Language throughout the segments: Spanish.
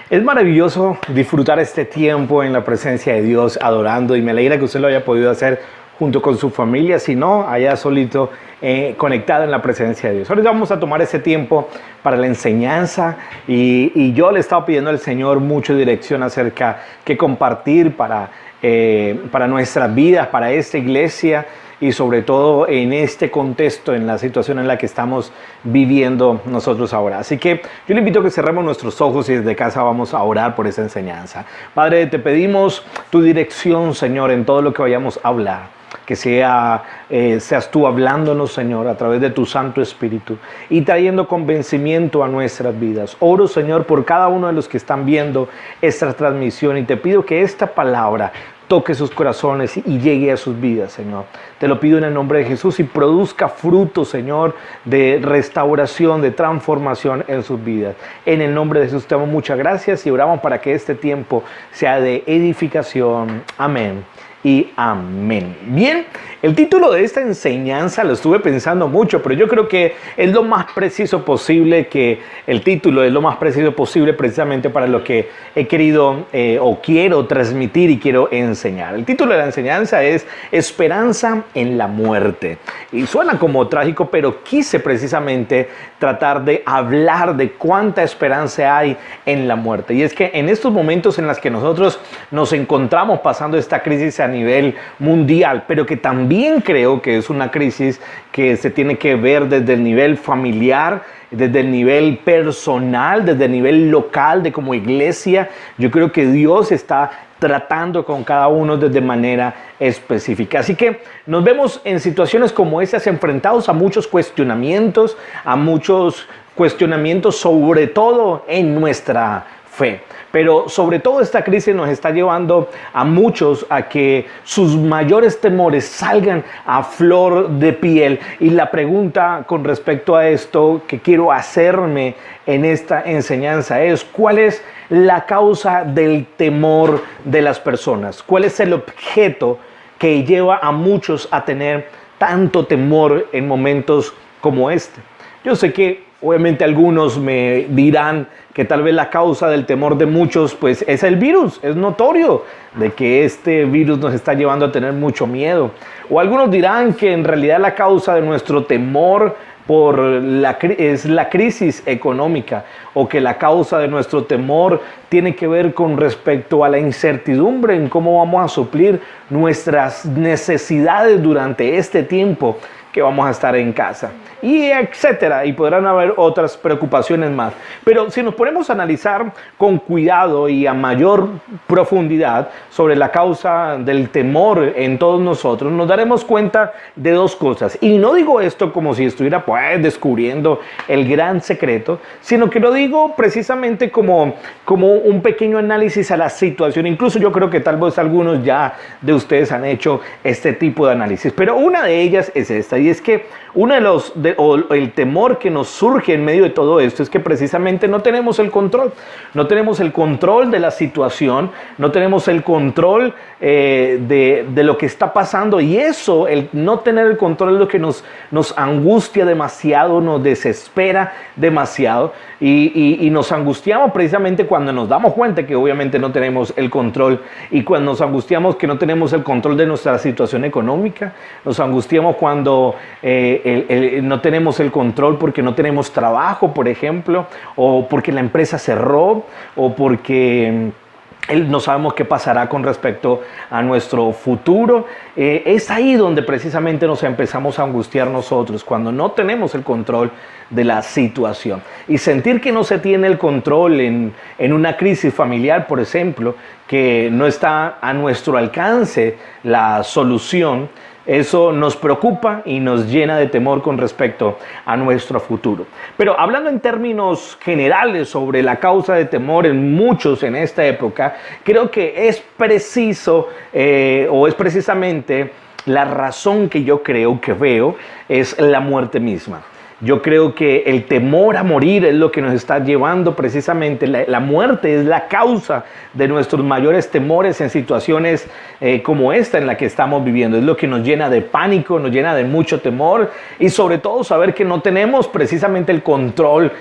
Es maravilloso disfrutar este tiempo en la presencia de Dios, adorando, y me alegra que usted lo haya podido hacer junto con su familia, si no, allá solito, conectado en la presencia de Dios. Ahora vamos a tomar ese tiempo para la enseñanza y yo le he estado pidiendo al Señor mucha dirección acerca que compartir para nuestras vidas, para esta iglesia, y sobre todo en este contexto, en la situación en la que estamos viviendo nosotros ahora. Así que yo le invito a que cerremos nuestros ojos y desde casa vamos a orar por esa enseñanza. Padre, te pedimos tu dirección, Señor, en todo lo que vayamos a hablar. Que seas tú hablándonos, Señor, a través de tu Santo Espíritu y trayendo convencimiento a nuestras vidas. Oro, Señor, por cada uno de los que están viendo esta transmisión y te pido que esta palabra toque sus corazones y llegue a sus vidas, Señor. Te lo pido en el nombre de Jesús y produzca fruto, Señor, de restauración, de transformación en sus vidas. En el nombre de Jesús te damos muchas gracias y oramos para que este tiempo sea de edificación. Amén y amén. Bien, el título de esta enseñanza lo estuve pensando mucho, pero yo creo que es lo más preciso posible, que el título es lo más preciso posible precisamente para lo que he querido o quiero transmitir y quiero enseñar. El título de la enseñanza es Esperanza en la muerte. Y suena como trágico, pero quise precisamente tratar de hablar de cuánta esperanza hay en la muerte. Y es que en estos momentos en los que nosotros nos encontramos pasando esta crisis a nivel mundial, pero que también creo que es una crisis que se tiene que ver desde el nivel familiar, desde el nivel personal, desde el nivel local, de como iglesia. Yo creo que Dios está tratando con cada uno de manera específica. Así que nos vemos en situaciones como esas, enfrentados a muchos cuestionamientos, sobre todo en nuestra fe. Pero sobre todo esta crisis nos está llevando a muchos a que sus mayores temores salgan a flor de piel. Y la pregunta con respecto a esto que quiero hacerme en esta enseñanza es: ¿cuál es la causa del temor de las personas? ¿Cuál es el objeto que lleva a muchos a tener tanto temor en momentos como este? Yo sé que obviamente algunos me dirán que tal vez la causa del temor de muchos pues es el virus. Es notorio de que este virus nos está llevando a tener mucho miedo. O algunos dirán que en realidad la causa de nuestro temor es la crisis económica, o que la causa de nuestro temor tiene que ver con respecto a la incertidumbre en cómo vamos a suplir nuestras necesidades durante este tiempo que vamos a estar en casa, y etcétera, y podrán haber otras preocupaciones más. Pero si nos ponemos a analizar con cuidado y a mayor profundidad sobre la causa del temor en todos nosotros, nos daremos cuenta de dos cosas. Y no digo esto como si estuviera pues descubriendo el gran secreto, sino que lo digo precisamente como un pequeño análisis a la situación. Incluso yo creo que tal vez algunos ya de ustedes han hecho este tipo de análisis, pero una de ellas es esta, y es que el temor que nos surge en medio de todo esto es que precisamente no tenemos el control. No tenemos el control de la situación, no tenemos el control de lo que está pasando, y eso, el no tener el control, es lo que nos angustia demasiado, nos desespera demasiado, y nos angustiamos precisamente cuando nos damos cuenta que obviamente no tenemos el control, y cuando nos angustiamos que no tenemos el control de nuestra situación económica, nos angustiamos cuando no tenemos el control porque no tenemos trabajo, por ejemplo, o porque la empresa cerró, o porque no sabemos qué pasará con respecto a nuestro futuro. Es ahí donde precisamente nos empezamos a angustiar nosotros, cuando no tenemos el control de la situación. Y sentir que no se tiene el control en una crisis familiar, por ejemplo, que no está a nuestro alcance la solución, eso nos preocupa y nos llena de temor con respecto a nuestro futuro. Pero hablando en términos generales sobre la causa de temor en muchos en esta época, creo que es preciso o es precisamente la razón que yo creo que veo es la muerte misma. Yo creo que el temor a morir es lo que nos está llevando precisamente. La muerte es la causa de nuestros mayores temores en situaciones como esta en la que estamos viviendo. Es lo que nos llena de pánico, nos llena de mucho temor, y sobre todo saber que no tenemos precisamente el control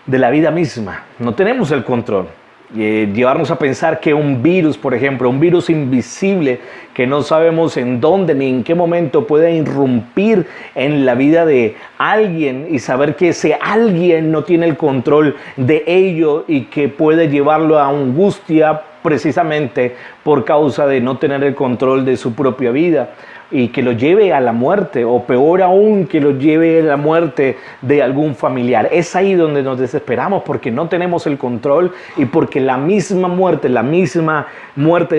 de la vida misma. No tenemos el control. llevarnos a pensar que un virus, por ejemplo, un virus invisible que no sabemos en dónde ni en qué momento puede irrumpir en la vida de alguien y saber que ese alguien no tiene el control de ello y que puede llevarlo a angustia precisamente por causa de no tener el control de su propia vida y que lo lleve a la muerte, o peor aún, que lo lleve a la muerte de algún familiar. Es ahí donde nos desesperamos porque no tenemos el control y porque la misma muerte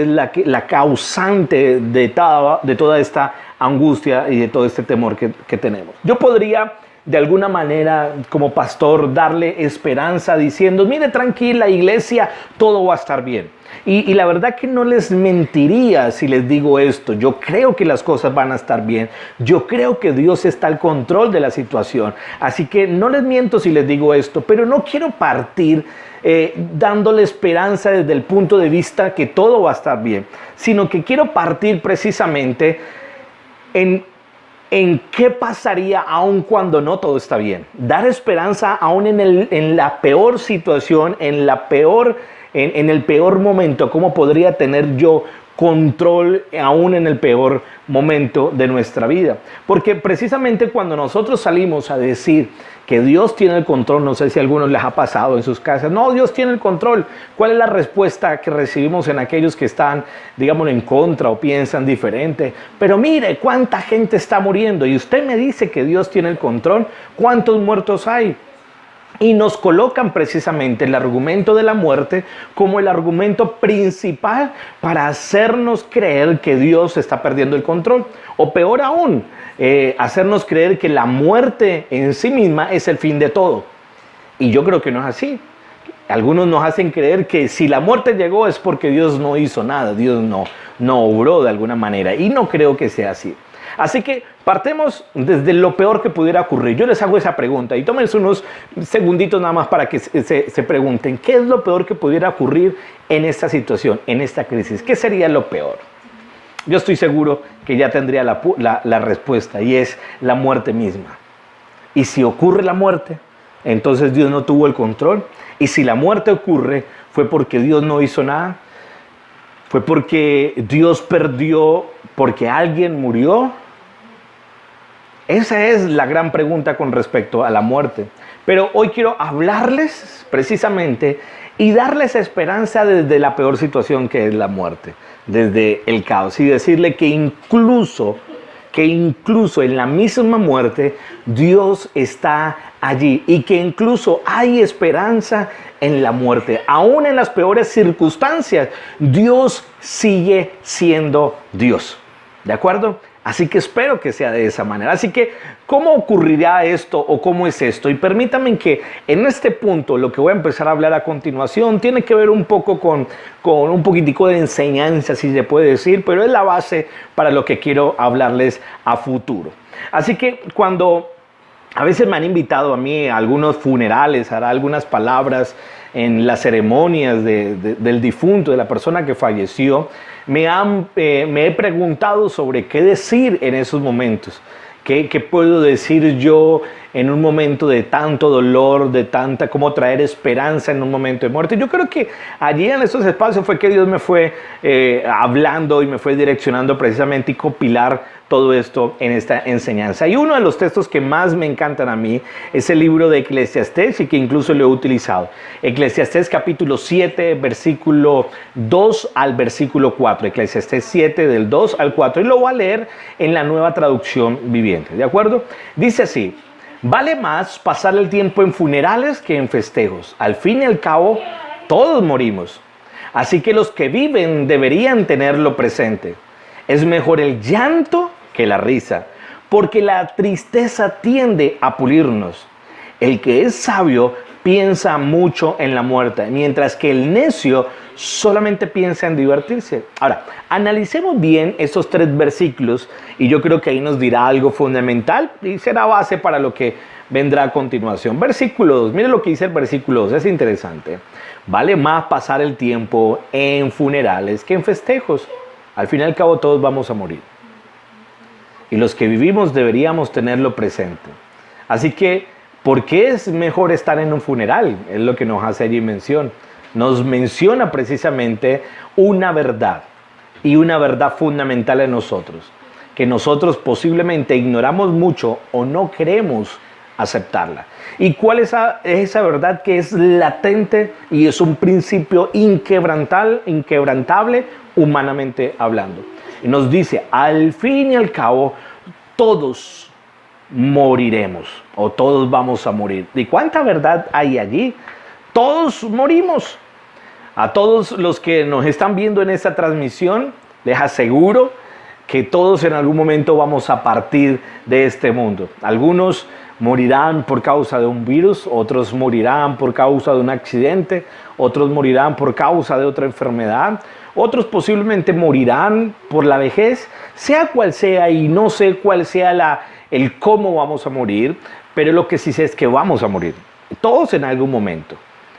es la causante de toda esta angustia y de todo este temor que tenemos. Yo podría de alguna manera como pastor darle esperanza diciendo, mire, tranquila iglesia, todo va a estar bien. Y la verdad que no les mentiría si les digo esto. Yo creo que las cosas van a estar bien. Yo creo que Dios está al control de la situación. Así que no les miento si les digo esto, pero no quiero partir dándole esperanza desde el punto de vista que todo va a estar bien, sino que quiero partir precisamente en qué pasaría aun cuando no todo está bien. Dar esperanza aún en la peor situación, en el peor momento. ¿Cómo podría tener yo control aún en el peor momento de nuestra vida? Porque precisamente cuando nosotros salimos a decir que Dios tiene el control, no sé si a algunos les ha pasado en sus casas, no, Dios tiene el control. ¿Cuál es la respuesta que recibimos en aquellos que están, digámoslo, en contra o piensan diferente? Pero mire, cuánta gente está muriendo y usted me dice que Dios tiene el control. ¿Cuántos muertos hay? Y nos colocan precisamente el argumento de la muerte como el argumento principal para hacernos creer que Dios está perdiendo el control. O peor aún, hacernos creer que la muerte en sí misma es el fin de todo. Y yo creo que no es así. Algunos nos hacen creer que si la muerte llegó es porque Dios no hizo nada, Dios no obró de alguna manera. Y no creo que sea así. Así que partemos desde lo peor que pudiera ocurrir. Yo les hago esa pregunta y tómense unos segunditos nada más para que se pregunten ¿qué es lo peor que pudiera ocurrir en esta situación, en esta crisis? ¿Qué sería lo peor? Yo estoy seguro que ya tendría la respuesta y es la muerte misma. Y si ocurre la muerte, entonces Dios no tuvo el control. Y si la muerte ocurre, fue porque Dios no hizo nada. Fue porque Dios perdió, porque alguien murió. Esa es la gran pregunta con respecto a la muerte. Pero hoy quiero hablarles precisamente y darles esperanza desde la peor situación que es la muerte, desde el caos, y decirle que incluso en la misma muerte Dios está allí y que incluso hay esperanza en la muerte. Aún en las peores circunstancias, Dios sigue siendo Dios. ¿De acuerdo? Así que espero que sea de esa manera. Así que, ¿cómo ocurrirá esto o cómo es esto? Y permítanme que en este punto, lo que voy a empezar a hablar a continuación, tiene que ver un poco con un poquitico de enseñanza, si se puede decir, pero es la base para lo que quiero hablarles a futuro. Así que cuando a veces me han invitado a mí a algunos funerales, a dar algunas palabras en las ceremonias del difunto, de la persona que falleció, me he preguntado sobre qué decir en esos momentos. ¿Qué puedo decir yo en un momento de tanto dolor, cómo traer esperanza en un momento de muerte? Yo creo que allí en esos espacios fue que Dios me fue hablando y me fue direccionando precisamente y compilar todo esto en esta enseñanza. Y uno de los textos que más me encantan a mí es el libro de Eclesiastés y que incluso lo he utilizado. Eclesiastés capítulo 7, versículo 2 al versículo 4. Eclesiastés 7 del 2 al 4 y lo voy a leer en la Nueva Traducción Viviente. ¿De acuerdo? Dice así: vale más pasar el tiempo en funerales que en festejos. Al fin y al cabo, todos morimos. Así que los que viven deberían tenerlo presente. Es mejor el llanto que la risa, porque la tristeza tiende a pulirnos. El que es sabio piensa mucho en la muerte, mientras que el necio solamente piensa en divertirse. Ahora, analicemos bien estos 3 versículos y yo creo que ahí nos dirá algo fundamental y será base para lo que vendrá a continuación. Versículo 2, mire lo que dice el versículo 2, es interesante. Vale más pasar el tiempo en funerales que en festejos. Al fin y al cabo todos vamos a morir. Y los que vivimos deberíamos tenerlo presente. Así que, ¿por qué es mejor estar en un funeral? Es lo que nos hace allí mención. nos menciona precisamente una verdad, y una verdad fundamental en nosotros, que nosotros posiblemente ignoramos mucho o no queremos aceptarla. ¿Y cuál es esa verdad que es latente y es un principio inquebrantable humanamente hablando? Y nos dice, al fin y al cabo, todos moriremos o todos vamos a morir. ¿Y cuánta verdad hay allí? Todos morimos. A todos los que nos están viendo en esta transmisión, les aseguro que todos en algún momento vamos a partir de este mundo. Algunos morirán por causa de un virus, otros morirán por causa de un accidente, otros morirán por causa de otra enfermedad, otros posiblemente morirán por la vejez, sea cual sea, y no sé cuál sea el cómo vamos a morir, pero lo que sí sé es que vamos a morir, todos en algún momento.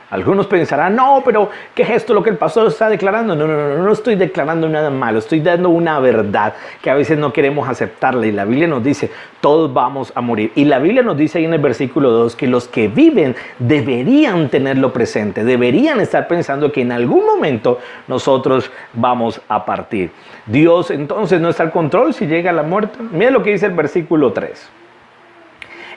Algunos pensarán, no, pero ¿qué es esto lo que el pastor está declarando? No estoy declarando nada malo, estoy dando una verdad que a veces no queremos aceptarla, y la Biblia nos dice, todos vamos a morir. Y la Biblia nos dice ahí en el versículo 2 que los que viven deberían tenerlo presente, deberían estar pensando que en algún momento nosotros vamos a partir. Dios entonces no está al control si llega la muerte. Mira lo que dice el versículo 3.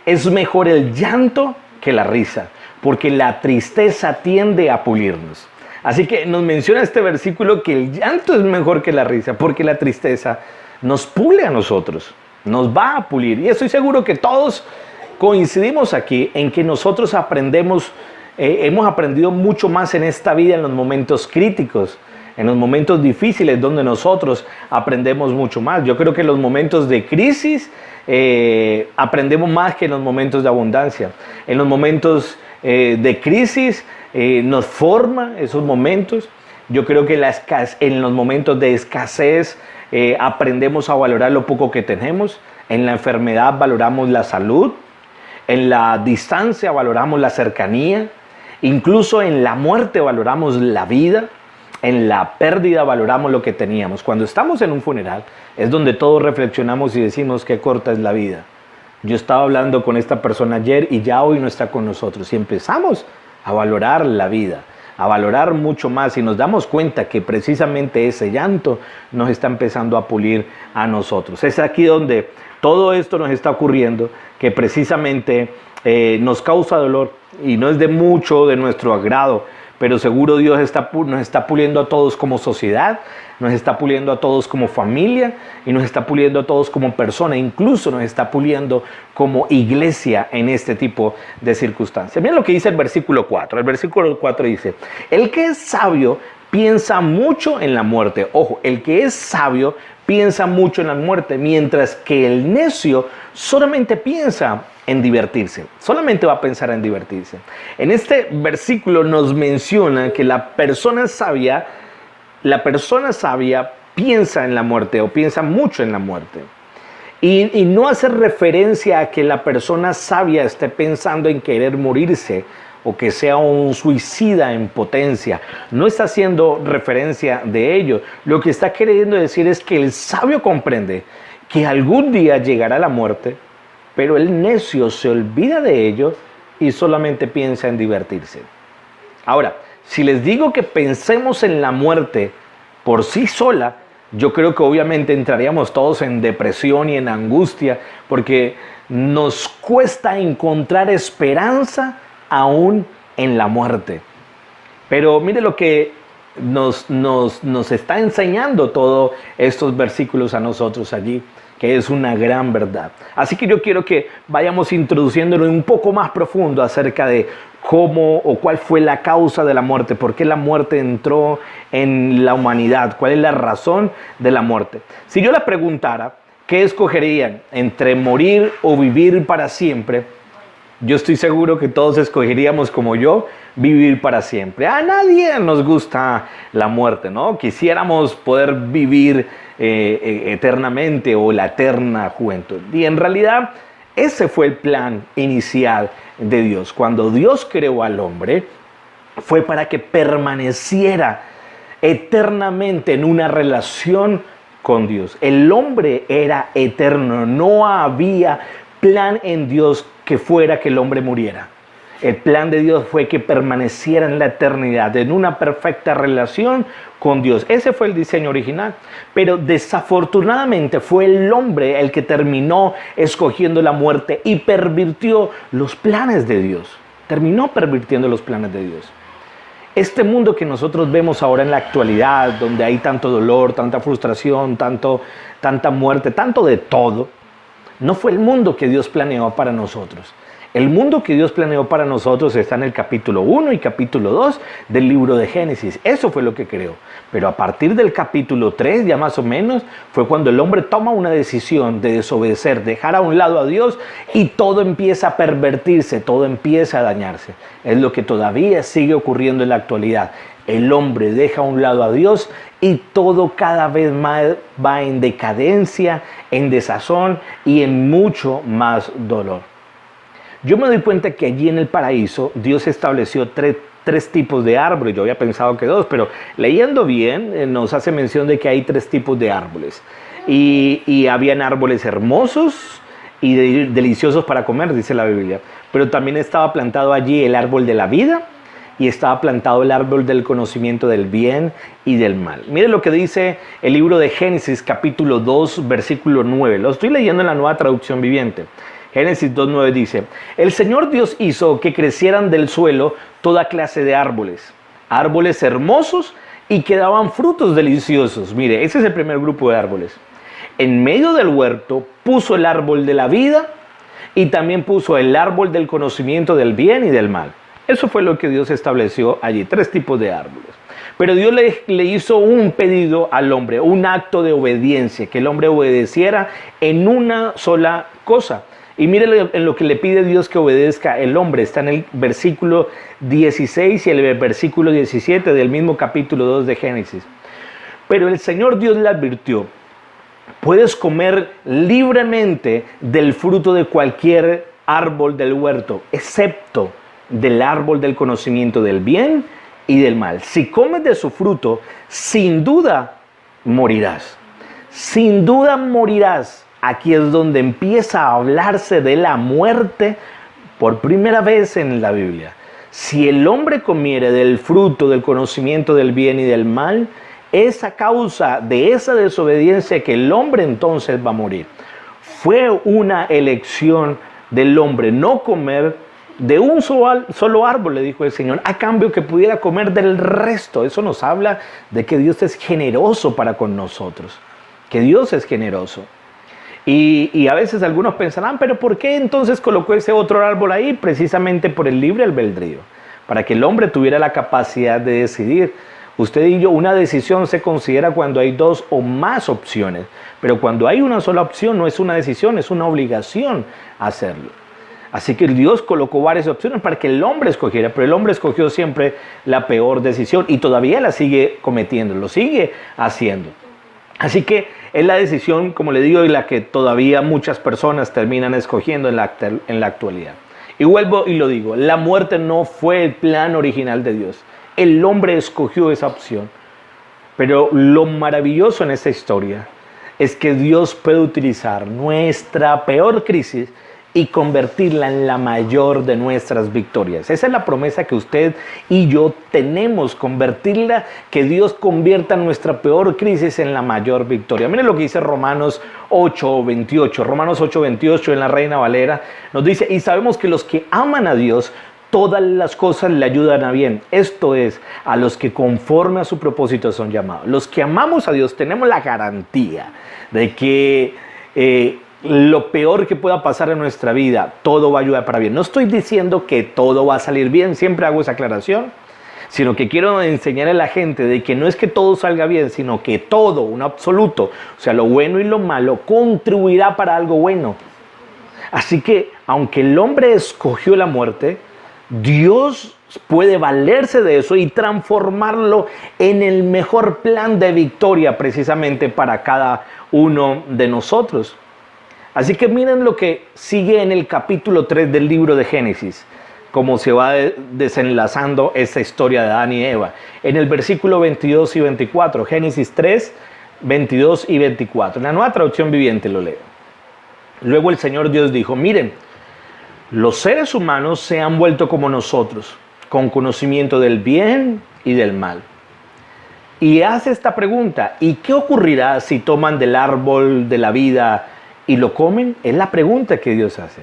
Es mejor el llanto que la risa, porque la tristeza tiende a pulirnos. Así que nos menciona este versículo que el llanto es mejor que la risa, porque la tristeza nos pule a nosotros, nos va a pulir. Y estoy seguro que todos coincidimos aquí en que nosotros hemos aprendido mucho más en esta vida en los momentos críticos, en los momentos difíciles, donde nosotros aprendemos mucho más. Yo creo que en los momentos de crisis aprendemos más que en los momentos de abundancia. En los momentos de crisis nos forma esos momentos. Yo creo que en los momentos de escasez aprendemos a valorar lo poco que tenemos. En la enfermedad valoramos la salud. En la distancia valoramos la cercanía. Incluso en la muerte valoramos la vida. En la pérdida valoramos lo que teníamos. Cuando estamos en un funeral es donde todos reflexionamos y decimos qué corta es la vida. Yo estaba hablando con esta persona ayer y ya hoy no está con nosotros. Y empezamos a valorar la vida, a valorar mucho más, y nos damos cuenta que precisamente ese llanto nos está empezando a pulir a nosotros. Es aquí donde todo esto nos está ocurriendo, que precisamente nos causa dolor y no es de mucho de nuestro agrado, pero seguro Dios nos está puliendo a todos como sociedad, nos está puliendo a todos como familia y nos está puliendo a todos como persona, incluso nos está puliendo como iglesia en este tipo de circunstancias. Miren lo que dice el versículo 4. El versículo 4 dice, el que es sabio piensa mucho en la muerte. Ojo, el que es sabio piensa mucho en la muerte, mientras que el necio solamente piensa en divertirse, solamente va a pensar en divertirse. En este versículo nos menciona que la persona sabia piensa en la muerte o piensa mucho en la muerte. Y no hace referencia a que la persona sabia esté pensando en querer morirse o que sea un suicida en potencia. No está haciendo referencia de ello. Lo que está queriendo decir es que el sabio comprende que algún día llegará la muerte, pero el necio se olvida de ello y solamente piensa en divertirse. Ahora, si les digo que pensemos en la muerte por sí sola, yo creo que obviamente entraríamos todos en depresión y en angustia, porque nos cuesta encontrar esperanza aún en la muerte. Pero mire lo que nos está enseñando todos estos versículos a nosotros allí, que es una gran verdad. Así que yo quiero que vayamos introduciéndolo un poco más profundo acerca de cómo o cuál fue la causa de la muerte, por qué la muerte entró en la humanidad, cuál es la razón de la muerte. Si yo les preguntara qué escogerían entre morir o vivir para siempre, yo estoy seguro que todos escogeríamos, como yo, vivir para siempre. A nadie nos gusta la muerte, ¿no? Quisiéramos poder vivir eternamente o la eterna juventud. Y en realidad ese fue el plan inicial de Dios. Cuando Dios creó al hombre, fue para que permaneciera eternamente en una relación con Dios. El hombre era eterno, no había plan en Dios que fuera que el hombre muriera. El plan de Dios fue que permaneciera en la eternidad, en una perfecta relación con Dios. Ese fue el diseño original. Pero desafortunadamente fue el hombre el que terminó escogiendo la muerte y pervirtió los planes de Dios. Terminó pervirtiendo los planes de Dios. Este mundo que nosotros vemos ahora en la actualidad, donde hay tanto dolor, tanta frustración, tanta muerte, tanto de todo, no fue el mundo que Dios planeó para nosotros. El mundo que Dios planeó para nosotros está en el capítulo 1 y capítulo 2 del libro de Génesis. Eso fue lo que creó. Pero a partir del capítulo 3, ya más o menos, fue cuando el hombre toma una decisión de desobedecer, dejar a un lado a Dios, y todo empieza a pervertirse, todo empieza a dañarse. Es lo que todavía sigue ocurriendo en la actualidad. El hombre deja a un lado a Dios y todo cada vez más va en decadencia, en desazón y en mucho más dolor. Yo me doy cuenta que allí en el paraíso Dios estableció tres tipos de árboles. Yo había pensado que dos, pero leyendo bien nos hace mención de que hay 3 tipos de árboles. Y habían árboles hermosos y deliciosos para comer, dice la Biblia. Pero también estaba plantado allí el árbol de la vida y estaba plantado el árbol del conocimiento del bien y del mal. Mire lo que dice el libro de Génesis capítulo 2 versículo 9. Lo estoy leyendo en la Nueva Traducción Viviente. Génesis 2:9 dice: el Señor Dios hizo que crecieran del suelo toda clase de árboles, árboles hermosos y que daban frutos deliciosos. Mire, ese es el primer grupo de árboles. En medio del huerto puso el árbol de la vida y también puso el árbol del conocimiento del bien y del mal. Eso fue lo que Dios estableció allí, 3 tipos de árboles. Pero Dios le hizo un pedido al hombre, un acto de obediencia, que el hombre obedeciera en una sola cosa. Y mire en lo que le pide Dios que obedezca el hombre. Está en el versículo 16 y el versículo 17 del mismo capítulo 2 de Génesis. Pero el Señor Dios le advirtió: puedes comer libremente del fruto de cualquier árbol del huerto, excepto del árbol del conocimiento del bien y del mal. Si comes de su fruto, sin duda morirás. Sin duda morirás. Aquí es donde empieza a hablarse de la muerte por primera vez en la Biblia. Si el hombre comiere del fruto del conocimiento del bien y del mal, es a causa de esa desobediencia que el hombre entonces va a morir. Fue una elección del hombre no comer de un solo árbol, le dijo el Señor, a cambio que pudiera comer del resto. Eso nos habla de que Dios es generoso para con nosotros, que Dios es generoso. Y a veces algunos pensarán, pero ¿por qué entonces colocó ese otro árbol ahí? Precisamente por el libre albedrío, para que el hombre tuviera la capacidad de decidir. Usted y yo, una decisión se considera cuando hay 2 o más opciones, pero cuando hay una sola opción no es una decisión, es una obligación hacerlo. Así que Dios colocó varias opciones para que el hombre escogiera, pero el hombre escogió siempre la peor decisión y todavía la sigue cometiendo, lo sigue haciendo. Así que es la decisión, como le digo, y la que todavía muchas personas terminan escogiendo en la actualidad. Y vuelvo y lo digo, la muerte no fue el plan original de Dios. El hombre escogió esa opción. Pero lo maravilloso en esta historia es que Dios puede utilizar nuestra peor crisis y convertirla en la mayor de nuestras victorias. Esa es la promesa que usted y yo tenemos, convertirla, que Dios convierta nuestra peor crisis en la mayor victoria. Miren lo que dice Romanos 8:28. Romanos 8:28 en la Reina Valera nos dice: y sabemos que los que aman a Dios, todas las cosas le ayudan a bien. Esto es, a los que conforme a su propósito son llamados. Los que amamos a Dios tenemos la garantía de que lo peor que pueda pasar en nuestra vida, todo va a ayudar para bien. No estoy diciendo que todo va a salir bien, siempre hago esa aclaración, sino que quiero enseñarle a la gente de que no es que todo salga bien, sino que todo, un absoluto, o sea, lo bueno y lo malo, contribuirá para algo bueno. Así que, aunque el hombre escogió la muerte, Dios puede valerse de eso y transformarlo en el mejor plan de victoria precisamente para cada uno de nosotros. Así que miren lo que sigue en el capítulo 3 del libro de Génesis, cómo se va desenlazando esta historia de Adán y Eva. En el versículo 22 y 24, Génesis 3, 22 y 24. En la Nueva Traducción Viviente lo leo. Luego el Señor Dios dijo: miren, Los seres humanos se han vuelto como nosotros, con conocimiento del bien y del mal. Y hace esta pregunta: ¿y qué ocurrirá si toman del árbol de la vida y lo comen? Es la pregunta que Dios hace.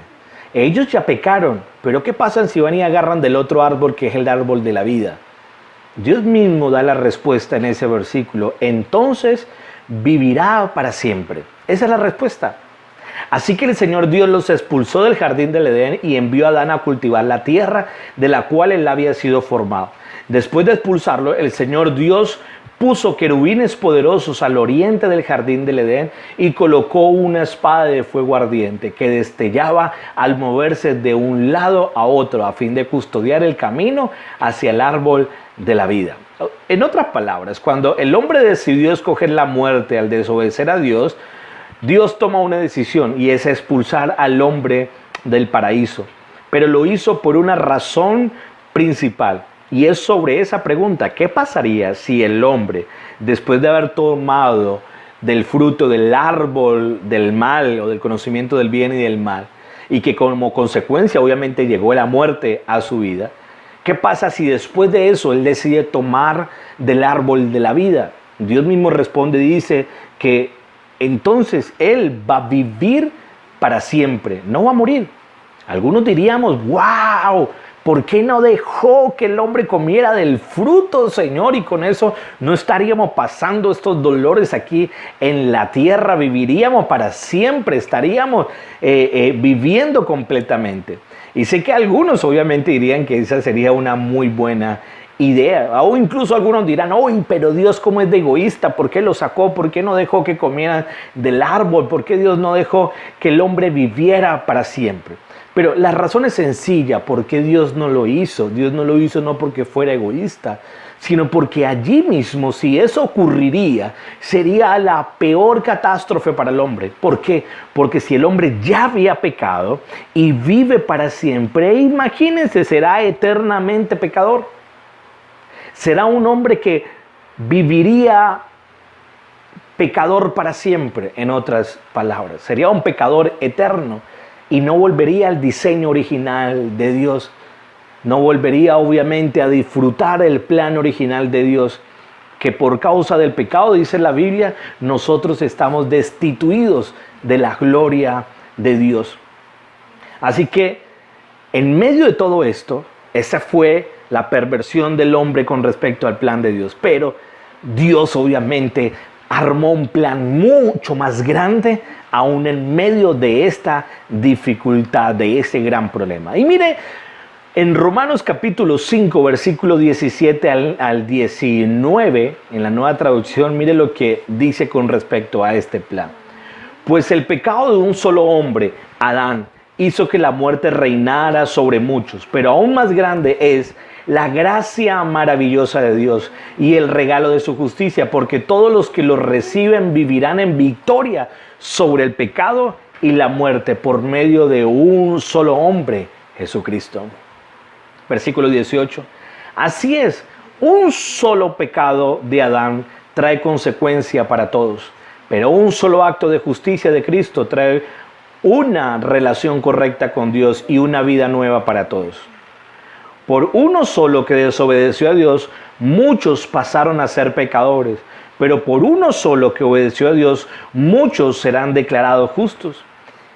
Ellos ya pecaron, pero ¿qué pasa si van y agarran del otro árbol, que es el árbol de la vida? Dios mismo da la respuesta en ese versículo: entonces vivirá para siempre. Esa es la respuesta. Así que el Señor Dios los expulsó del jardín del Edén y envió a Adán a cultivar la tierra de la cual él había sido formado. Después de expulsarlo, el Señor Dios puso querubines poderosos al oriente del jardín del Edén y colocó una espada de fuego ardiente que destellaba al moverse de un lado a otro a fin de custodiar el camino hacia el árbol de la vida. En otras palabras, cuando el hombre decidió escoger la muerte al desobedecer a Dios, Dios toma una decisión, y es expulsar al hombre del paraíso. Pero lo hizo por una razón principal, y es sobre esa pregunta: ¿qué pasaría si el hombre, después de haber tomado del fruto del árbol del mal o del conocimiento del bien y del mal, y que como consecuencia obviamente llegó la muerte a su vida, qué pasa si después de eso él decide tomar del árbol de la vida? Dios mismo responde y dice que entonces él va a vivir para siempre, no va a morir. Algunos diríamos: wow, ¿por qué no dejó que el hombre comiera del fruto, Señor? Y con eso no estaríamos pasando estos dolores aquí en la tierra, viviríamos para siempre, estaríamos viviendo completamente. Y sé que algunos obviamente dirían que esa sería una muy buena idea, o incluso algunos dirán: uy, pero Dios cómo es de egoísta, ¿por qué lo sacó? ¿Por qué no dejó que comieran del árbol? ¿Por qué Dios no dejó que el hombre viviera para siempre? Pero la razón es sencilla: ¿por qué Dios no lo hizo? Dios no lo hizo no porque fuera egoísta, sino porque allí mismo, si eso ocurriría, sería la peor catástrofe para el hombre. ¿Por qué? Porque si el hombre ya había pecado y vive para siempre, imagínense, será eternamente pecador. Será un hombre que viviría pecador para siempre, en otras palabras. Sería un pecador eterno y no volvería al diseño original de Dios. No volvería obviamente a disfrutar el plan original de Dios, que por causa del pecado, dice la Biblia, nosotros estamos destituidos de la gloria de Dios. Así que en medio de todo esto, esa fue la perversión del hombre con respecto al plan de Dios. Pero Dios obviamente armó un plan mucho más grande aún en medio de esta dificultad, de ese gran problema. Y mire, en Romanos capítulo 5, versículo 17 al 19, en la Nueva Traducción, mire lo que dice con respecto a este plan. Pues el pecado de un solo hombre, Adán, hizo que la muerte reinara sobre muchos, pero aún más grande es la gracia maravillosa de Dios y el regalo de su justicia, porque todos los que lo reciben vivirán en victoria sobre el pecado y la muerte por medio de un solo hombre, Jesucristo. Versículo 18. Así es, un solo pecado de Adán trae consecuencia para todos, pero un solo acto de justicia de Cristo trae una relación correcta con Dios y una vida nueva para todos. Por uno solo que desobedeció a Dios, muchos pasaron a ser pecadores, pero por uno solo que obedeció a Dios, muchos serán declarados justos.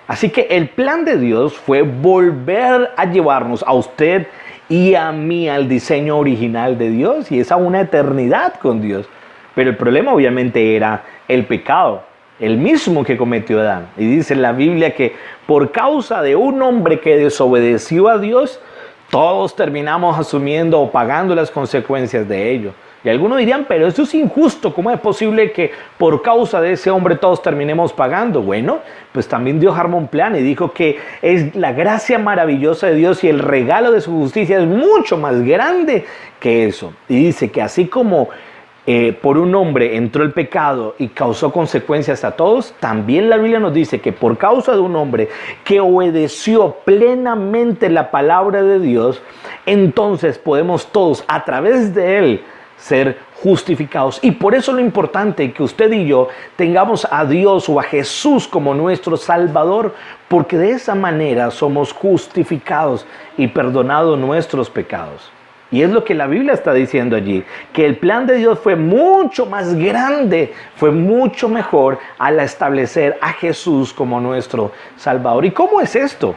Así que el plan de Dios fue volver a llevarnos a usted y a mí al diseño original de Dios, y es a una eternidad con Dios. Pero el problema obviamente era el pecado, el mismo que cometió Adán. Y dice en la Biblia que por causa de un hombre que desobedeció a Dios, todos terminamos asumiendo o pagando las consecuencias de ello. Y algunos dirían: pero eso es injusto, ¿cómo es posible que por causa de ese hombre todos terminemos pagando? Bueno, pues también Dios armó un plan y dijo que es la gracia maravillosa de Dios y el regalo de su justicia es mucho más grande que eso. Y dice que así como por un hombre entró el pecado y causó consecuencias a todos, también la Biblia nos dice que por causa de un hombre que obedeció plenamente la palabra de Dios, entonces podemos todos a través de él ser justificados. Y por eso lo importante que usted y yo tengamos a Dios o a Jesús como nuestro Salvador, porque de esa manera somos justificados y perdonados nuestros pecados. Y es lo que la Biblia está diciendo allí, que el plan de Dios fue mucho más grande, fue mucho mejor al establecer a Jesús como nuestro Salvador. ¿Y cómo es esto?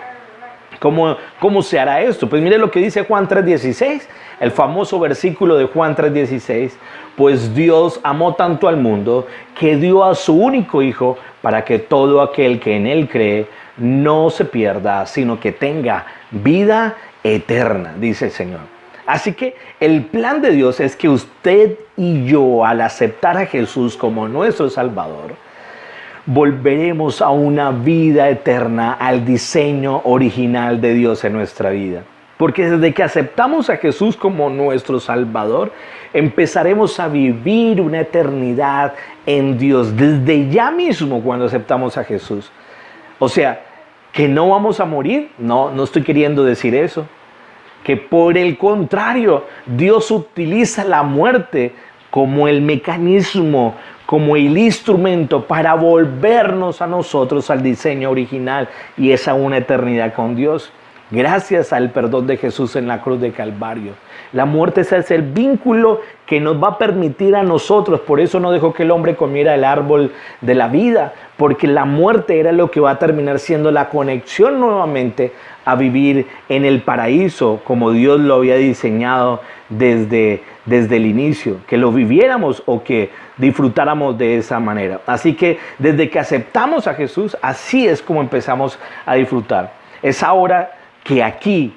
¿Cómo se hará esto? Pues mire lo que dice Juan 3:16, el famoso versículo de Juan 3:16. Pues Dios amó tanto al mundo que dio a su único Hijo para que todo aquel que en Él cree no se pierda, sino que tenga vida eterna, dice el Señor. Así que el plan de Dios es que usted y yo, al aceptar a Jesús como nuestro Salvador, volveremos a una vida eterna, al diseño original de Dios en nuestra vida. Porque desde que aceptamos a Jesús como nuestro Salvador, empezaremos a vivir una eternidad en Dios, desde ya mismo cuando aceptamos a Jesús. O sea, que no vamos a morir, no estoy queriendo decir eso. Que por el contrario, Dios utiliza la muerte como el mecanismo, como el instrumento para volvernos a nosotros al diseño original, y es a una eternidad con Dios. Gracias al perdón de Jesús en la cruz de Calvario. La muerte es el vínculo que nos va a permitir a nosotros. Por eso no dejó que el hombre comiera el árbol de la vida, porque la muerte era lo que va a terminar siendo la conexión nuevamente a vivir en el paraíso, como Dios lo había diseñado desde el inicio, que lo viviéramos o que disfrutáramos de esa manera. Así que desde que aceptamos a Jesús, así es como empezamos a disfrutar. Es ahora que aquí,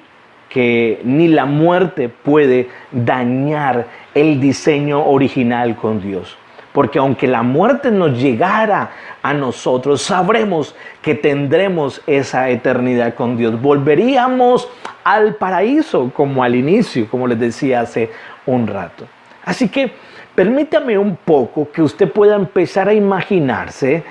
que ni la muerte puede dañar el diseño original con Dios. Porque aunque la muerte nos llegara a nosotros, sabremos que tendremos esa eternidad con Dios. Volveríamos al paraíso como al inicio, como les decía hace un rato. Así que permítame un poco que usted pueda empezar a imaginarse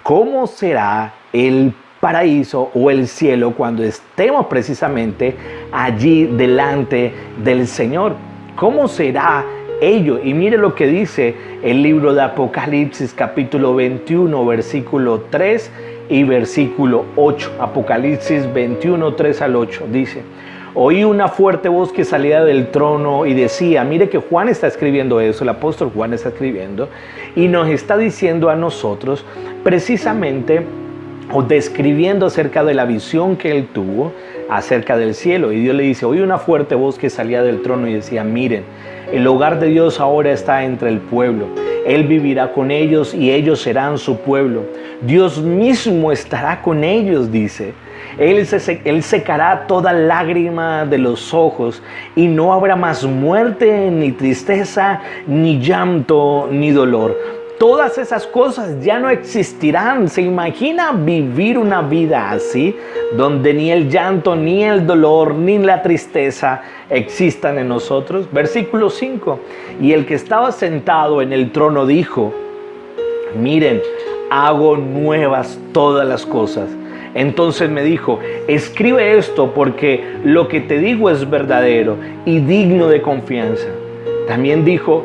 cómo será el paraíso o el cielo cuando estemos precisamente allí delante del Señor. ¿Cómo será ello? Y mire lo que dice el libro de Apocalipsis capítulo 21 versículo 3 y versículo 8. Apocalipsis 21, 3 al 8 dice: oí una fuerte voz que salía del trono y decía, mire que Juan está escribiendo eso, el apóstol Juan está escribiendo y nos está diciendo a nosotros precisamente, o describiendo acerca de la visión que él tuvo acerca del cielo. Y Dios le dice, oí una fuerte voz que salía del trono y decía, miren, el hogar de Dios ahora está entre el pueblo. Él vivirá con ellos y ellos serán su pueblo. Dios mismo estará con ellos, dice. Él secará toda lágrima de los ojos y no habrá más muerte, ni tristeza, ni llanto, ni dolor. Todas esas cosas ya no existirán. ¿Se imagina vivir una vida así, donde ni el llanto, ni el dolor, ni la tristeza existan en nosotros? Versículo 5. Y el que estaba sentado en el trono dijo, miren, hago nuevas todas las cosas. Entonces me dijo, escribe esto porque lo que te digo es verdadero y digno de confianza. También dijo,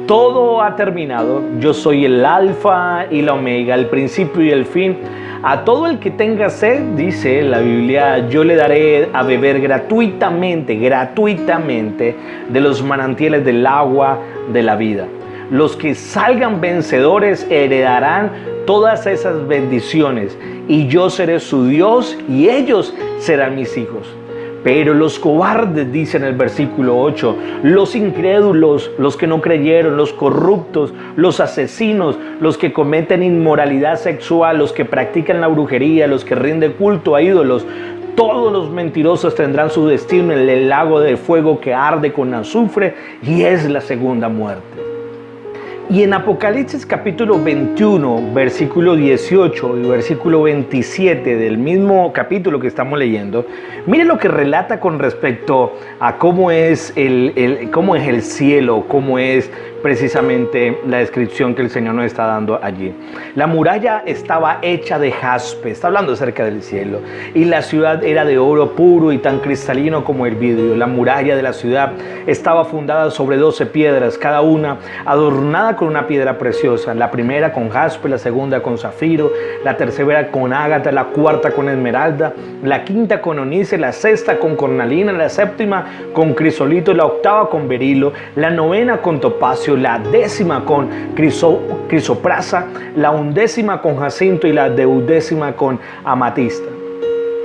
todo ha terminado, yo soy el alfa y la omega, el principio y el fin. A todo el que tenga sed, dice la Biblia, yo le daré a beber gratuitamente de los manantiales del agua de la vida. Los que salgan vencedores heredarán todas esas bendiciones y yo seré su Dios y ellos serán mis hijos. Pero los cobardes, dice en el versículo 8, los incrédulos, los que no creyeron, los corruptos, los asesinos, los que cometen inmoralidad sexual, los que practican la brujería, los que rinden culto a ídolos, todos los mentirosos tendrán su destino en el lago de fuego que arde con azufre y es la segunda muerte. Y en Apocalipsis capítulo 21, versículo 18 y versículo 27 del mismo capítulo que estamos leyendo, mire lo que relata con respecto a cómo es el cielo, cómo es precisamente la descripción que el Señor nos está dando allí. La muralla estaba hecha de jaspe, está hablando acerca del cielo, y la ciudad era de oro puro y tan cristalino como el vidrio. La muralla de la ciudad estaba fundada sobre 12 piedras, cada una adornada con una piedra preciosa, la primera con jaspe, la segunda con zafiro, la tercera con ágata, la cuarta con esmeralda, la quinta con onice, la sexta con cornalina, la séptima con crisolito, la octava con berilo, la novena con topacio, la décima con crisoprasa, la undécima con jacinto y la duodécima con amatista.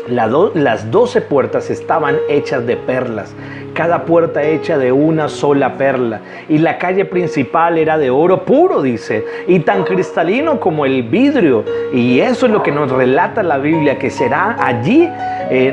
Las 12 puertas estaban hechas de perlas, cada puerta hecha de una sola perla, y la calle principal era de oro puro, dice, y tan cristalino como el vidrio. Y eso es lo que nos relata la Biblia, que será allí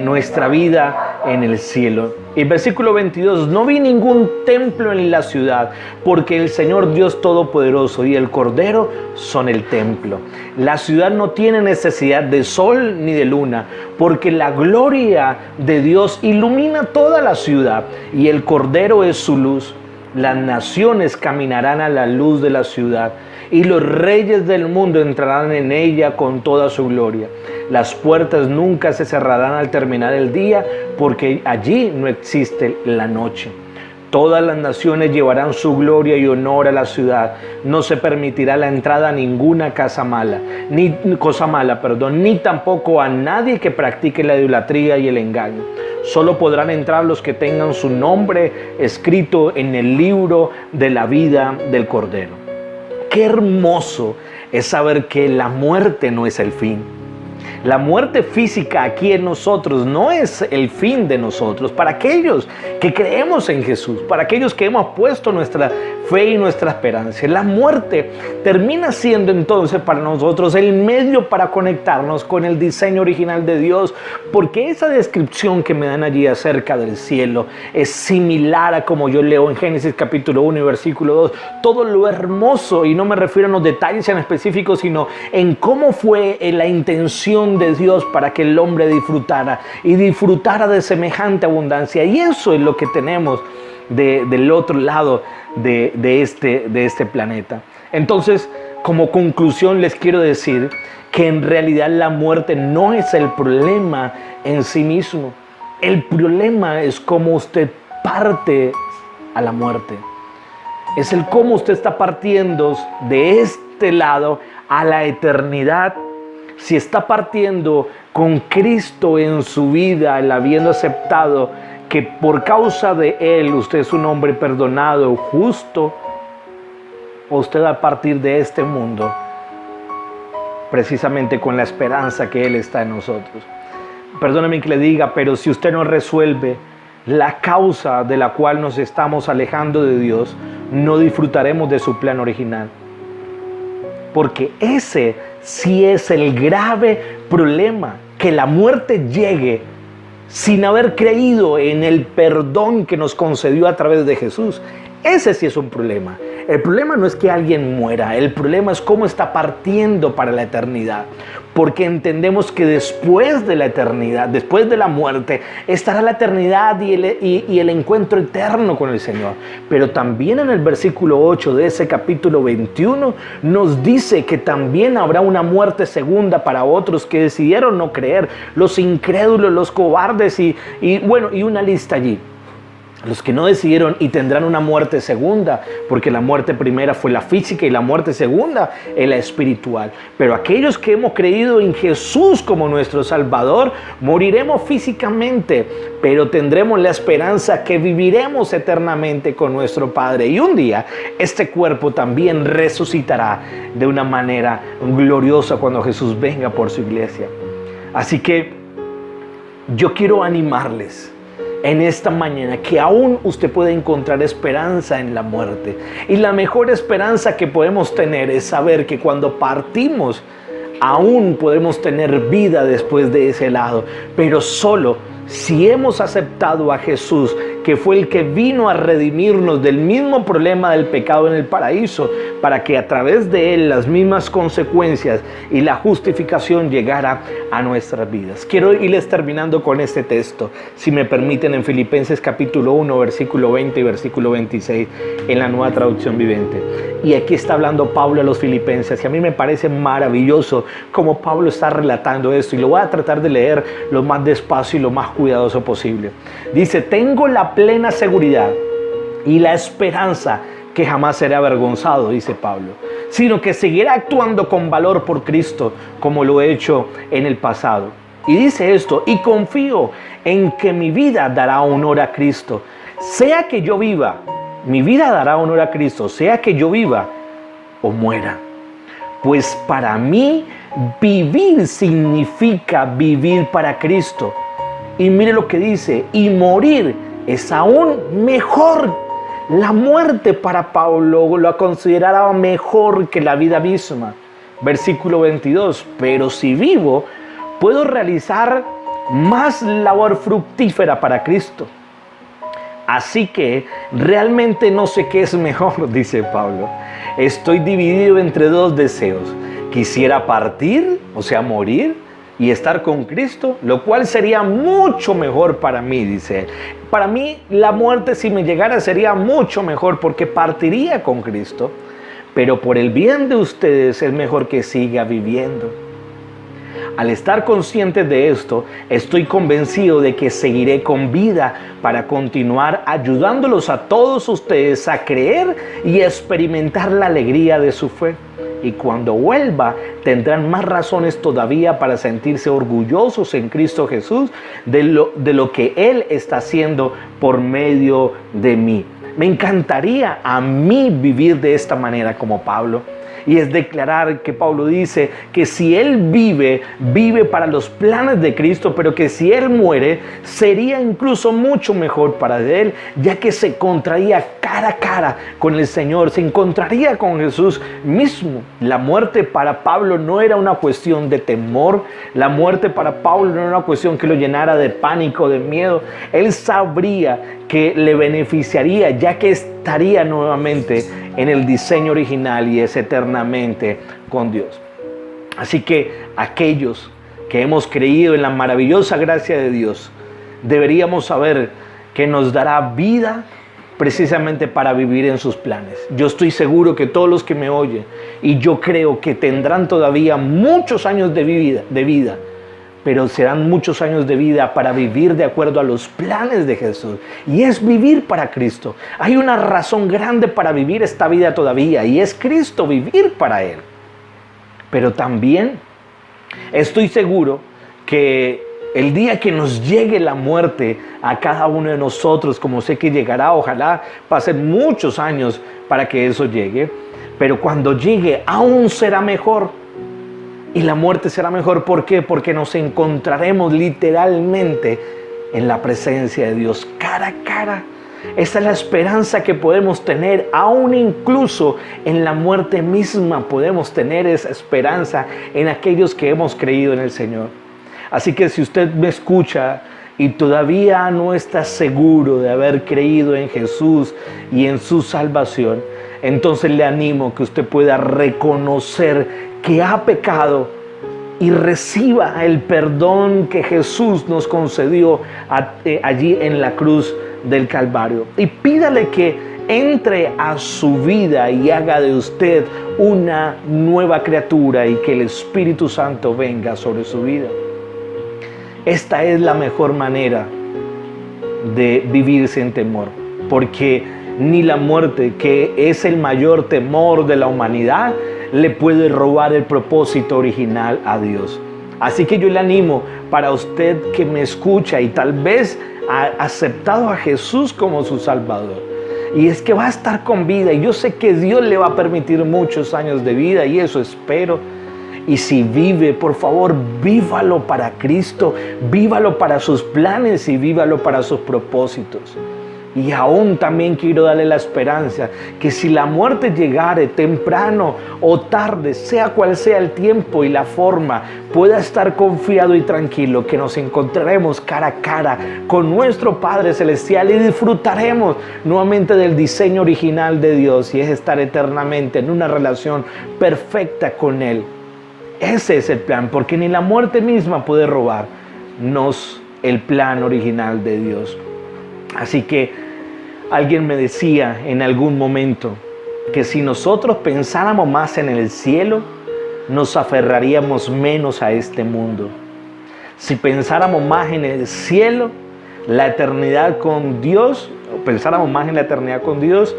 nuestra vida en el cielo. Y versículo 22, no vi ningún templo en la ciudad, porque el Señor Dios Todopoderoso y el Cordero son el templo. La ciudad no tiene necesidad de sol ni de luna, porque la gloria de Dios ilumina toda la ciudad y el Cordero es su luz. Las naciones caminarán a la luz de la ciudad y los reyes del mundo entrarán en ella con toda su gloria. Las puertas nunca se cerrarán al terminar el día, porque allí no existe la noche. Todas las naciones llevarán su gloria y honor a la ciudad. No se permitirá la entrada a ninguna cosa mala, ni tampoco a nadie que practique la idolatría y el engaño. Solo podrán entrar los que tengan su nombre escrito en el libro de la vida del Cordero. Qué hermoso es saber que la muerte no es el fin. La muerte física aquí en nosotros no es el fin de nosotros. Para aquellos que creemos en Jesús, para aquellos que hemos puesto nuestra fe y nuestra esperanza, la muerte termina siendo entonces para nosotros el medio para conectarnos con el diseño original de Dios, porque esa descripción que me dan allí acerca del cielo es similar a como yo leo en Génesis capítulo 1 y versículo 2, todo lo hermoso, y no me refiero a los detalles en específico, sino en cómo fue la intención de Dios para que el hombre disfrutara de semejante abundancia. Y eso es lo que tenemos del otro lado de este planeta. Entonces, como conclusión les quiero decir que en realidad la muerte no es el problema en sí mismo. El problema es cómo usted parte a la muerte. Es el cómo usted está partiendo de este lado a la eternidad. Si está partiendo con Cristo en su vida, el habiendo aceptado que por causa de Él usted es un hombre perdonado, justo, o usted va a partir de este mundo precisamente con la esperanza que Él está en nosotros. Perdóneme que le diga, pero si usted no resuelve la causa de la cual nos estamos alejando de Dios, no disfrutaremos de su plan original. Porque ese sí es el grave problema, que la muerte llegue sin haber creído en el perdón que nos concedió a través de Jesús. Ese sí es un problema. El problema no es que alguien muera, el problema es cómo está partiendo para la eternidad. Porque entendemos que después de la eternidad, después de la muerte, estará la eternidad y el encuentro eterno con el Señor. Pero también en el versículo 8 de ese capítulo 21 nos dice que también habrá una muerte segunda para otros que decidieron no creer, los incrédulos, los cobardes y una lista allí. Los que no decidieron y tendrán una muerte segunda, porque la muerte primera fue la física y la muerte segunda es la espiritual. Pero aquellos que hemos creído en Jesús como nuestro Salvador, moriremos físicamente, pero tendremos la esperanza que viviremos eternamente con nuestro Padre. Y un día este cuerpo también resucitará de una manera gloriosa cuando Jesús venga por su iglesia. Así que yo quiero animarles en esta mañana que aún usted puede encontrar esperanza en la muerte. Y la mejor esperanza que podemos tener es saber que cuando partimos aún podemos tener vida después de ese lado, pero solo si hemos aceptado a Jesús que fue el que vino a redimirnos del mismo problema del pecado en el paraíso, para que a través de él las mismas consecuencias y la justificación llegara a nuestras vidas. Quiero irles terminando con este texto, si me permiten, en Filipenses capítulo 1, versículo 20 y versículo 26, en la Nueva Traducción Viviente. Y aquí está hablando Pablo a los filipenses, y a mí me parece maravilloso cómo Pablo está relatando esto, y lo voy a tratar de leer lo más despacio y lo más cuidadoso posible. Dice: tengo la plena seguridad y la esperanza que jamás seré avergonzado, dice Pablo, sino que seguiré actuando con valor por Cristo, como lo he hecho en el pasado. Y dice esto: y confío en que mi vida dará honor a Cristo, sea que yo viva. Mi vida dará honor a Cristo, sea que yo viva o muera. Pues para mí vivir significa vivir para Cristo. Y mire lo que dice: y morir es aún mejor. La muerte para Pablo lo consideraba mejor que la vida misma. Versículo 22: pero si vivo, puedo realizar más labor fructífera para Cristo. Así que realmente no sé qué es mejor, dice Pablo. Estoy dividido entre dos deseos. Quisiera partir, o sea, morir, y estar con Cristo, lo cual sería mucho mejor para mí, dice. Para mí la muerte, si me llegara, sería mucho mejor porque partiría con Cristo. Pero por el bien de ustedes es mejor que siga viviendo. Al estar consciente de esto, estoy convencido de que seguiré con vida para continuar ayudándolos a todos ustedes a creer y experimentar la alegría de su fe. Y cuando vuelva, tendrán más razones todavía para sentirse orgullosos en Cristo Jesús de lo que Él está haciendo por medio de mí. Me encantaría a mí vivir de esta manera como Pablo. Y es declarar que Pablo dice que si él vive, vive para los planes de Cristo, pero que si él muere, sería incluso mucho mejor para él, ya que se encontraría cara a cara con el Señor, se encontraría con Jesús mismo. La muerte para Pablo no era una cuestión de temor, la muerte para Pablo no era una cuestión que lo llenara de pánico, de miedo. Él sabría que le beneficiaría, ya que estaría nuevamente en el diseño original y es eternamente con Dios. Así que aquellos que hemos creído en la maravillosa gracia de Dios, deberíamos saber que nos dará vida precisamente para vivir en sus planes. Yo estoy seguro que todos los que me oyen, y yo creo que tendrán todavía muchos años de vida, pero serán muchos años de vida para vivir de acuerdo a los planes de Jesús. Y es vivir para Cristo. Hay una razón grande para vivir esta vida todavía, y es Cristo, vivir para Él. Pero también estoy seguro que el día que nos llegue la muerte a cada uno de nosotros, como sé que llegará, ojalá pasen muchos años para que eso llegue, pero cuando llegue aún será mejor. Y la muerte será mejor, ¿por qué? Porque nos encontraremos literalmente en la presencia de Dios, cara a cara. Esa es la esperanza que podemos tener, aún incluso en la muerte misma podemos tener esa esperanza en aquellos que hemos creído en el Señor. Así que si usted me escucha y todavía no está seguro de haber creído en Jesús y en su salvación, entonces le animo que usted pueda reconocer que ha pecado y reciba el perdón que Jesús nos concedió allí en la cruz del Calvario. Y pídale que entre a su vida y haga de usted una nueva criatura y que el Espíritu Santo venga sobre su vida. Esta es la mejor manera de vivir sin temor, porque ni la muerte, que es el mayor temor de la humanidad, le puede robar el propósito original a Dios. Así que yo le animo, para usted que me escucha y tal vez ha aceptado a Jesús como su Salvador, y es que va a estar con vida, y yo sé que Dios le va a permitir muchos años de vida, y eso espero. Y si vive, por favor, vívalo para Cristo, vívalo para sus planes y vívalo para sus propósitos. Y aún también quiero darle la esperanza que si la muerte llegare temprano o tarde, sea cual sea el tiempo y la forma, pueda estar confiado y tranquilo que nos encontraremos cara a cara con nuestro Padre Celestial y disfrutaremos nuevamente del diseño original de Dios, y es estar eternamente en una relación perfecta con Él. Ese es el plan, porque ni la muerte misma puede robarnos el plan original de Dios. Así que alguien me decía en algún momento que si nosotros pensáramos más en el cielo, nos aferraríamos menos a este mundo. Si pensáramos más en el cielo, la eternidad con Dios, o pensáramos más en la eternidad con Dios,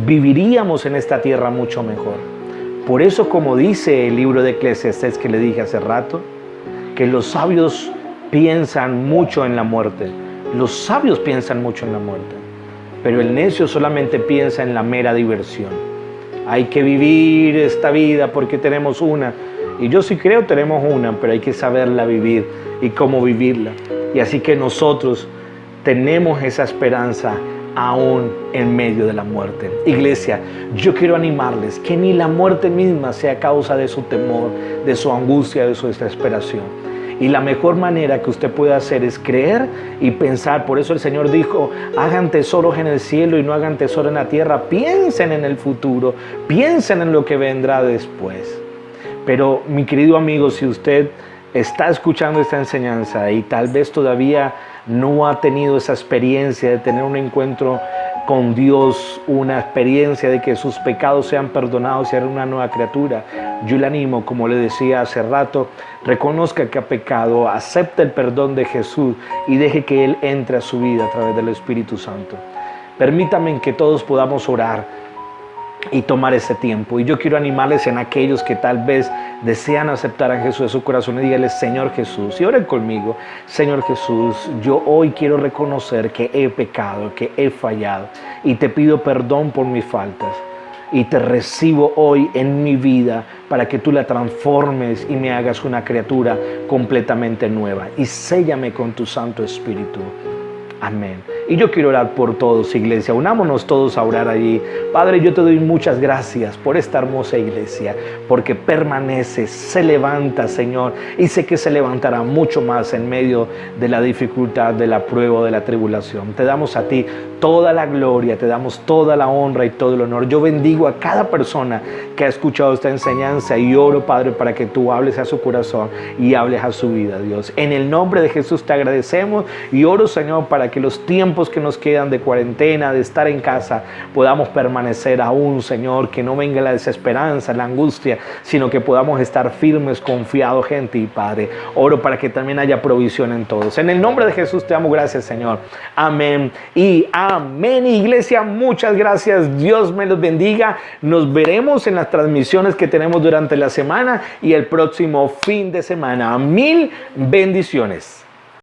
viviríamos en esta tierra mucho mejor. Por eso, como dice el libro de Eclesiastés que le dije hace rato, que los sabios piensan mucho en la muerte. Los sabios piensan mucho en la muerte, pero el necio solamente piensa en la mera diversión. Hay que vivir esta vida porque tenemos una, y yo sí creo tenemos una, pero hay que saberla vivir y cómo vivirla. Y así que nosotros tenemos esa esperanza aún en medio de la muerte. Iglesia, yo quiero animarles que ni la muerte misma sea causa de su temor, de su angustia, de su desesperación. Y la mejor manera que usted puede hacer es creer y pensar. Por eso el Señor dijo, hagan tesoros en el cielo y no hagan tesoro en la tierra. Piensen en el futuro, piensen en lo que vendrá después. Pero mi querido amigo, si usted está escuchando esta enseñanza y tal vez todavía no ha tenido esa experiencia de tener un encuentro con Dios, una experiencia de que sus pecados sean perdonados y ser una nueva criatura, yo le animo, como le decía hace rato, reconozca que ha pecado, acepte el perdón de Jesús y deje que Él entre a su vida a través del Espíritu Santo. Permítanme que todos podamos orar y tomar ese tiempo. Y yo quiero animarles en aquellos que tal vez desean aceptar a Jesús en su corazón y díganle, Señor Jesús, y oren conmigo, Señor Jesús, yo hoy quiero reconocer que he pecado, que he fallado, y te pido perdón por mis faltas. Y te recibo hoy en mi vida para que tú la transformes y me hagas una criatura completamente nueva. Y séllame con tu Santo Espíritu. Amén. Y yo quiero orar por todos, iglesia. Unámonos todos a orar allí. Padre, yo te doy muchas gracias por esta hermosa iglesia, porque permanece, se levanta, Señor, y sé que se levantará mucho más en medio de la dificultad, de la prueba, de la tribulación. Te damos a ti toda la gloria, te damos toda la honra y todo el honor. Yo bendigo a cada persona que ha escuchado esta enseñanza y oro, Padre, para que tú hables a su corazón y hables a su vida, Dios. En el nombre de Jesús te agradecemos y oro, Señor, para que los tiempos que nos quedan de cuarentena, de estar en casa, podamos permanecer aún, Señor, que no venga la desesperanza, la angustia, sino que podamos estar firmes, confiados en ti, Padre. Oro para que también haya provisión en todos. En el nombre de Jesús te damos gracias, Señor. Amén y amén. Iglesia, muchas gracias. Dios me los bendiga. Nos veremos en las transmisiones que tenemos durante la semana y el próximo fin de semana. 1000 bendiciones.